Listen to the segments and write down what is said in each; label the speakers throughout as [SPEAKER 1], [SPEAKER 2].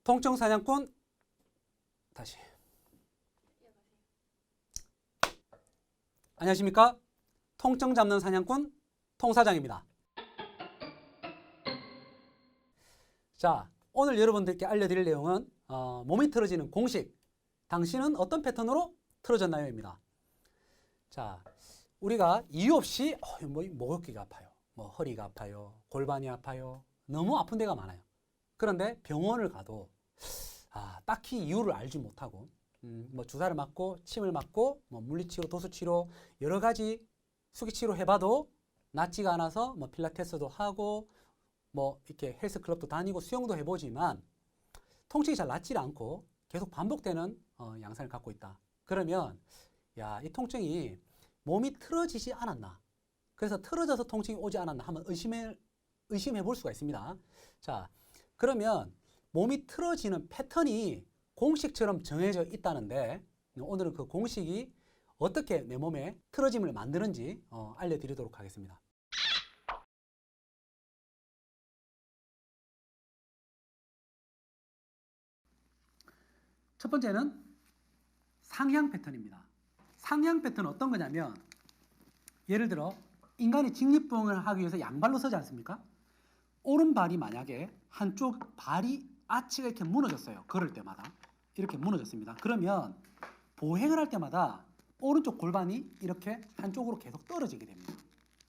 [SPEAKER 1] 통증 사냥꾼 다시. 안녕하십니까? 통증 잡는 사냥꾼 통사장입니다. 자, 오늘 여러분들께 알려드릴 내용은 몸이 틀어지는 공식. 당신은 어떤 패턴으로 틀어졌나요? 입니다. 자, 우리가 이유 없이 목 어깨가 아파요. 허리가 아파요. 골반이 아파요. 너무 아픈 데가 많아요. 그런데 병원을 가도 딱히 이유를 알지 못하고 주사를 맞고 침을 맞고 물리치료, 도수치료 여러 가지 수기치료 해봐도 낫지가 않아서 필라테스도 하고 이렇게 헬스클럽도 다니고 수영도 해보지만 통증이 잘 낫지 않고 계속 반복되는 양상을 갖고 있다. 그러면 이 통증이 몸이 틀어지지 않았나? 그래서 틀어져서 통증이 오지 않았나? 한번 의심해 볼 수가 있습니다. 자, 그러면 몸이 틀어지는 패턴이 공식처럼 정해져 있다는데 오늘은 그 공식이 어떻게 내 몸에 틀어짐을 만드는지 알려드리도록 하겠습니다. 첫 번째는 상향 패턴입니다. 상향 패턴은 어떤 거냐면 예를 들어 인간이 직립보행을 하기 위해서 양발로 서지 않습니까? 오른발이 만약에 한쪽 발이 아치가 이렇게 무너졌어요. 걸을 때마다 이렇게 무너졌습니다. 그러면 보행을 할 때마다 오른쪽 골반이 이렇게 한쪽으로 계속 떨어지게 됩니다.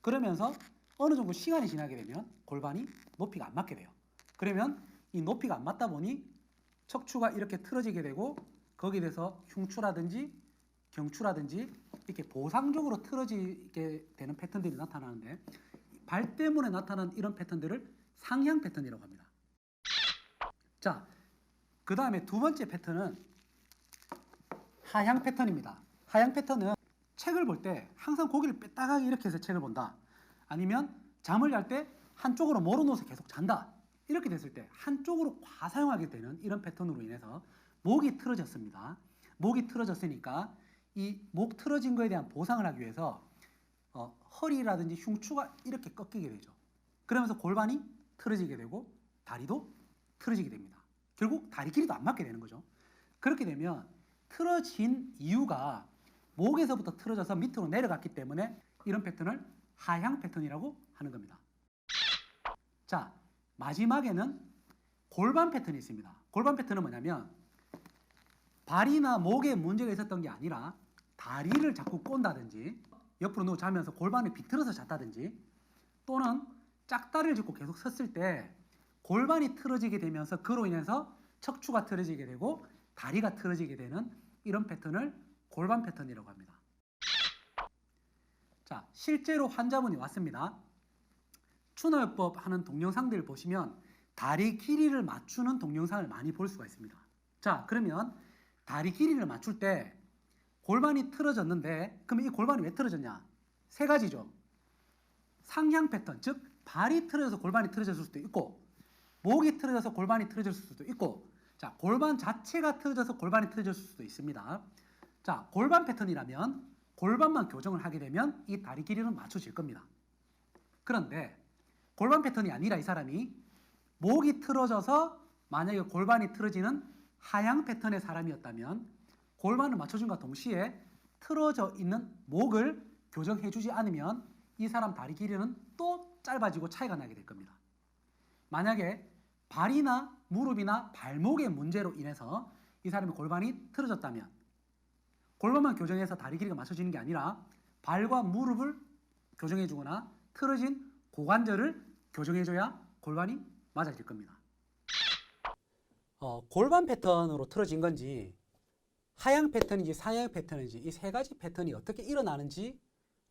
[SPEAKER 1] 그러면서 어느 정도 시간이 지나게 되면 골반이 높이가 안 맞게 돼요. 그러면 이 높이가 안 맞다 보니 척추가 이렇게 틀어지게 되고 거기에 대해서 흉추라든지 경추라든지 이렇게 보상적으로 틀어지게 되는 패턴들이 나타나는데 발 때문에 나타나는 이런 패턴들을 상향 패턴이라고 합니다. 자, 그 다음에 두 번째 패턴은 하향 패턴입니다. 하향 패턴은 책을 볼 때 항상 고개를 빼딱하게 이렇게 해서 책을 본다. 아니면 잠을 잘 때 한쪽으로 몰아놓아서 계속 잔다. 이렇게 됐을 때 한쪽으로 과사용하게 되는 이런 패턴으로 인해서 목이 틀어졌습니다. 목이 틀어졌으니까 이 목 틀어진 거에 대한 보상을 하기 위해서 허리라든지 흉추가 이렇게 꺾이게 되죠. 그러면서 골반이 틀어지게 되고 다리도 틀어지게 됩니다. 결국 다리 길이도 안 맞게 되는 거죠. 그렇게 되면 틀어진 이유가 목에서부터 틀어져서 밑으로 내려갔기 때문에 이런 패턴을 하향 패턴이라고 하는 겁니다. 자, 마지막에는 골반 패턴이 있습니다. 골반 패턴은 뭐냐면 발이나 목에 문제가 있었던 게 아니라 다리를 자꾸 꼰다든지 옆으로 누워 자면서 골반을 비틀어서 잤다든지 또는 짝다리를 짚고 계속 섰을 때 골반이 틀어지게 되면서 그로 인해서 척추가 틀어지게 되고 다리가 틀어지게 되는 이런 패턴을 골반 패턴이라고 합니다. 자, 실제로 환자분이 왔습니다. 추노요법 하는 동영상들을 보시면 다리 길이를 맞추는 동영상을 많이 볼 수가 있습니다. 자, 그러면 다리 길이를 맞출 때 골반이 틀어졌는데 그럼 이 골반이 왜 틀어졌냐? 세 가지죠. 상향 패턴, 즉 발이 틀어져서 골반이 틀어졌을 수도 있고 목이 틀어져서 골반이 틀어졌을 수도 있고 자, 골반 자체가 틀어져서 골반이 틀어졌을 수도 있습니다. 자, 골반 패턴이라면 골반만 교정을 하게 되면 이 다리 길이는 맞춰질 겁니다. 그런데 골반 패턴이 아니라 이 사람이 목이 틀어져서 만약에 골반이 틀어지는 하향 패턴의 사람이었다면 골반을 맞춰준과 동시에 틀어져 있는 목을 교정해주지 않으면 이 사람 다리 길이는 또 짧아지고 차이가 나게 될 겁니다. 만약에 발이나 무릎이나 발목의 문제로 인해서 이 사람의 골반이 틀어졌다면 골반만 교정해서 다리 길이가 맞춰지는 게 아니라 발과 무릎을 교정해주거나 틀어진 고관절을 교정해줘야 골반이 맞아질 겁니다. 골반 패턴으로 틀어진 건지 하향 패턴인지 상향 패턴인지 이 세 가지 패턴이 어떻게 일어나는지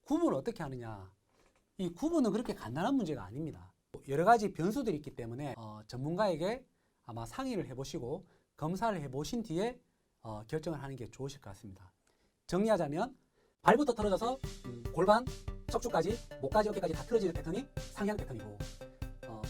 [SPEAKER 1] 구분을 어떻게 하느냐. 이 구분은 그렇게 간단한 문제가 아닙니다. 여러 가지 변수들이 있기 때문에 전문가에게 아마 상의를 해보시고 검사를 해보신 뒤에 결정을 하는 게 좋으실 것 같습니다. 정리하자면 발부터 틀어져서 골반, 척추까지, 목까지, 어깨까지 다 틀어지는 패턴이 상향 패턴이고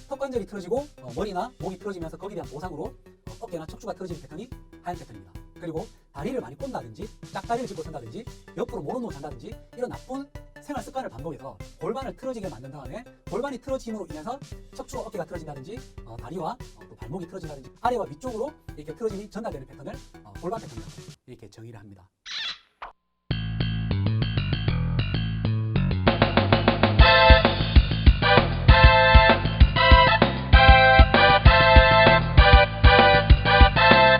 [SPEAKER 1] 턱관절이 틀어지고 머리나 목이 틀어지면서 거기에 대한 보상으로 어깨나 척추가 틀어지는 패턴이 하향 패턴입니다. 그리고 다리를 많이 꼰다든지 짝다리를 짚고 선다든지 옆으로 몰아놓고 잔다든지 이런 나쁜 생활 습관을 반복해서 골반을 틀어지게 만든 다음에 골반이 틀어짐으로 인해서 척추 어깨가 틀어진다든지 다리와 또 발목이 틀어진다든지 아래와 위쪽으로 이렇게 틀어짐이 전달되는 패턴을 골반 패턴이라고 이렇게 정의를 합니다.